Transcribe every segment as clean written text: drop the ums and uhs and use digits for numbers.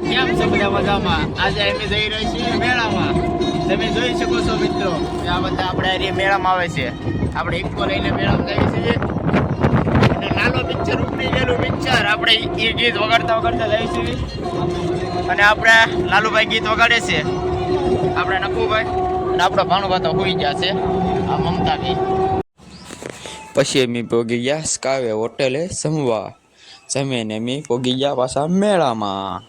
કેમ છો બધા મજામાં? આજે અમે જઈ રહી છીએ મેળામાં. તમે જોઈ શકો છો મિત્રો આ બધા આપણે મેળામાં આવે છે. આપણે ઇકો લઈને મેળામાં જઈએ છીએ અને નાનો પિક્ચર ઉપડી ગયેલું પિક્ચર આપણે એ ગીત વગાડતા વગાડતા જઈએ છીએ અને આપણે લાલુભાઈ ગીત વગાડે છે, આપણે નકુભાઈ અને આપણો ભાણુભા તો હોઈ ગયા છે આ મમતાભાઈ. પછી અમે પોગી ગયા સ્કાવે હોટેલે જમવા. જમીને અમે પોગી ગયા પાછા મેળામાં.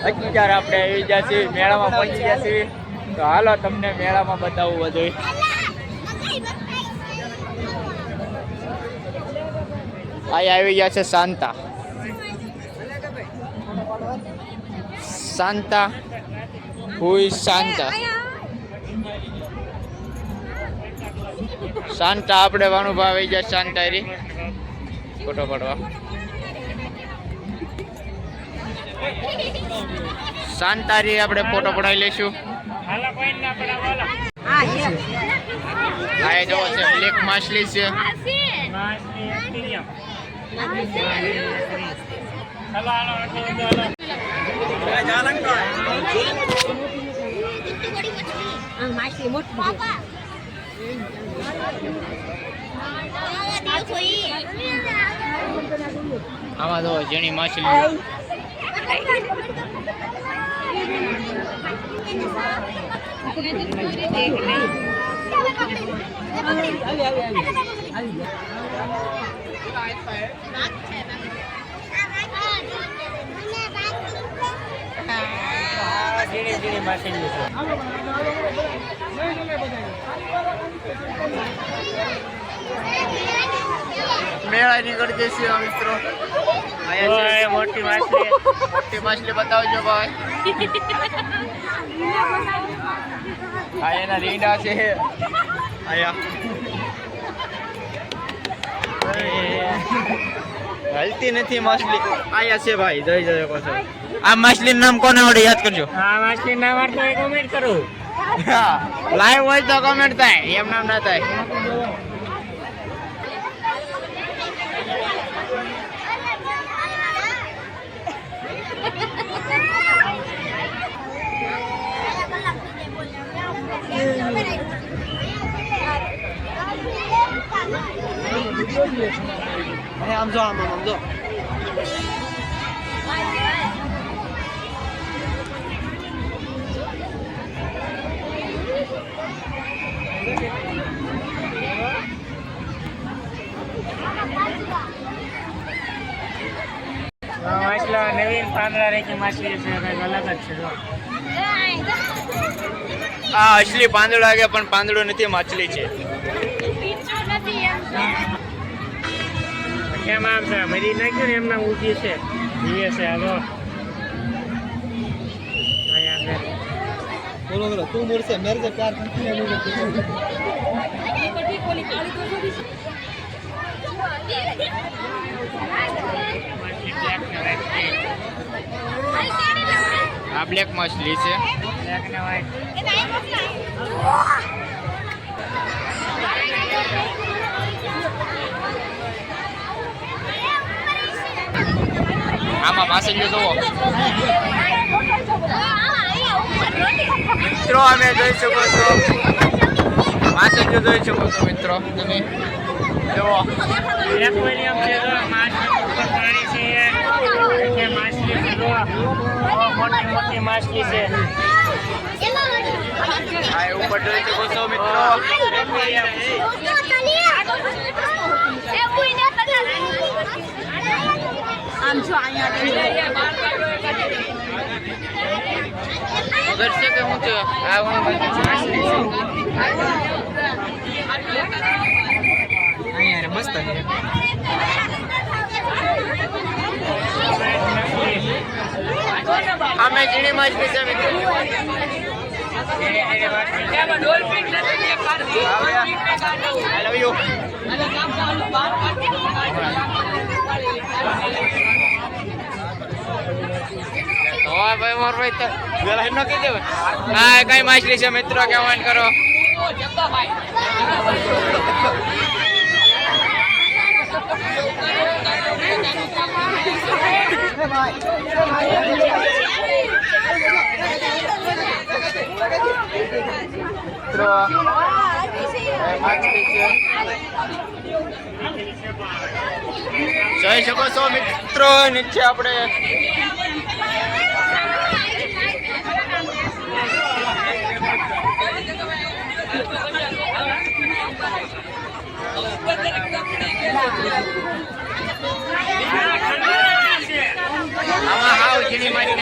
અત્યારે આપણે આવી ગયા છીએ મેળામાં પહોંચી ગયા છીએ, તો હાલો તમને મેળામાં બતાવું બધું. અહીં આવી ગયા છે શાંતા. શાંતા હુઈ શાંતા. શાંતા આપણે વાણુભા આવી ગયા શાંતા રી ફોટો પાડવા. શાંતારી આપણે ફોટો પડાવી લઈશું. આ જો છે બ્લેક માછલી છે. આમાં તો ઝીણી માછલી. મેળા નીકળી જશે મિત્રો. મોટી માછલી બતાવજો ભાઈ. આ એના રીંડા છે. હલતી નથી માછલી. આયા છે ભાઈ, જઈ જજો કહો. આ માછલી નામ કોને આવડે યાદ કરજો. આ માછલી નામ આવડે તો કમેન્ટ કરો. હા, લાઈવ હોય તો કમેન્ટ થાય, એમ નામ ના થાય. આમ જો આમ જો. નવીન પાંદડા રેખી માછલી છે, અલગ જ છે. આ અસલી પાંદડો લાગે પણ પાંદડો નથી, માછલી છે. કેમ આમ છે મરી નાખ્યું ને એમના ઊભી છે જીવે છે. હાલો બોલો બોલો તું મુરસે મેરે से प्यार करती है मुझे. આ બ્લેક માછલી છે. બ્લેક ને વ્હાઈટ. આમાં માછલીઓ જોવો મિત્રો. અમે જોઈ શકો છો માછલીઓ જોઈ શકો છો મિત્રો. તમે જુઓ એક્વેરિયમ છે, પાણી છે, માછલી છે, મોટી મોટી માછલી છે. આ ઉપર જોઈ શકો છો મિત્રો. આમ જો અહીંયા ઘર છે કે શું છે આ હું માછલી છે અહીંયા મસ્ત છે અમે ઝીણી માછલી છે મિત્રો I love you. ભાઈ મોર ભાઈ તો વેલા ન કહી દેવે હા કઈ માછલી છે મિત્રો કમેન્ટ કરો માછલી છે જોઈ શકો છો મિત્રો નીચે આપણે આમાં હાવ ઝીણી માછલી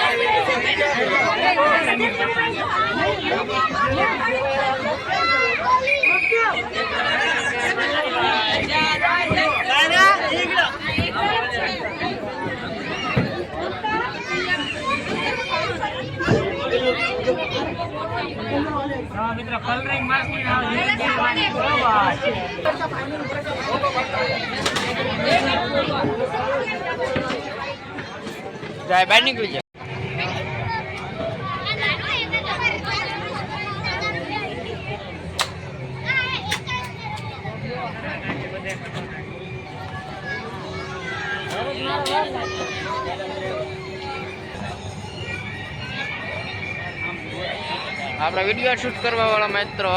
મિત્રો કલરિંગ માછલી ના જાય બહાર નીકળી જાય આપણા વિડીયો શૂટ કરવા વાળા મિત્રો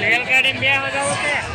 રેલગાડી બે જવું છે